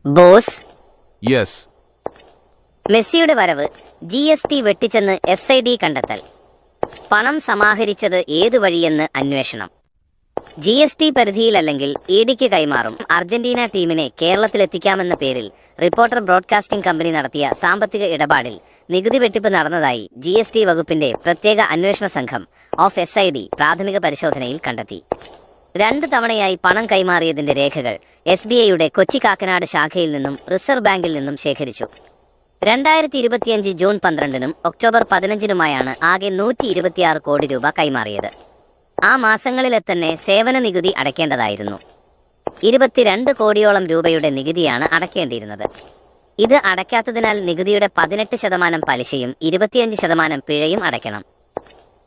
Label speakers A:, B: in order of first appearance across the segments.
A: Boss,
B: yes.
A: മെസ്സിയുടെ വരവ് GST വെട്ടിച്ചെന്ന് SID കണ്ടെത്തൽ. പണം സമാഹരിച്ചത് ഏതു വഴിയെന്ന് അന്വേഷണം. GST പരിധിയിലല്ലെങ്കിൽ EDക്ക് കൈമാറും. അർജന്റീന ടീമിനെ കേരളത്തിലെത്തിക്കാമെന്ന പേരിൽ റിപ്പോർട്ടർ ബ്രോഡ്കാസ്റ്റിംഗ് കമ്പനി നടത്തിയ സാമ്പത്തിക ഇടപാടിൽ നികുതി വെട്ടിപ്പ് നടന്നതായി GST വകുപ്പിന്റെ പ്രത്യേക അന്വേഷണ സംഘം ഓഫ് SID പ്രാഥമിക പരിശോധനയിൽ കണ്ടെത്തി. 2 തവണയായി പണം കൈമാറിയതിന്റെ രേഖകൾ SBIയുടെ കൊച്ചി കാക്കനാട് ശാഖയിൽ നിന്നും റിസർവ് ബാങ്കിൽ നിന്നും ശേഖരിച്ചു. 2025 ജൂൺ 12-നും ഒക്ടോബർ 15-നുമായാണ് ആകെ 126 കോടി രൂപ കൈമാറിയത്. ആ മാസങ്ങളിലെ തന്നെ സേവന നികുതി അടയ്ക്കേണ്ടതായിരുന്നു. 22 കോടിയോളം രൂപയുടെ നികുതിയാണ് അടയ്ക്കേണ്ടിയിരുന്നത്. ഇത് അടയ്ക്കാത്തതിനാൽ നികുതിയുടെ 18% പലിശയും 25% പിഴയും അടയ്ക്കണം.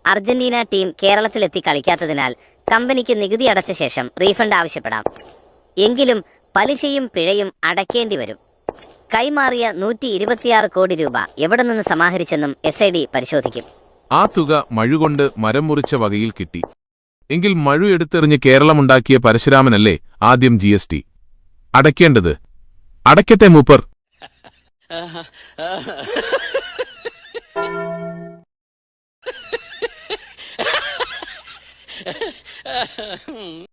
A: അർജന്റീന ടീം കേരളത്തിലെത്തി കളിക്കാത്തതിനാൽ കമ്പനിക്ക് നികുതി അടച്ച ശേഷം റീഫണ്ട് ആവശ്യപ്പെടാം. എങ്കിലും പലിശയും പിഴയും അടയ്ക്കേണ്ടി വരും. കൈമാറിയ 126 കോടി രൂപ എവിടെ നിന്ന് സമാഹരിച്ചെന്നും SID പരിശോധിക്കും.
B: ആ തുക മഴുകൊണ്ട് മരം മുറിച്ച വകയിൽ കിട്ടി എങ്കിൽ മഴു എടുത്തെറിഞ്ഞ് കേരളമുണ്ടാക്കിയ പരശുരാമനല്ലേ ആദ്യം GST അടയ്ക്കേണ്ടത്? അടയ്ക്കട്ടെ മൂപ്പർ.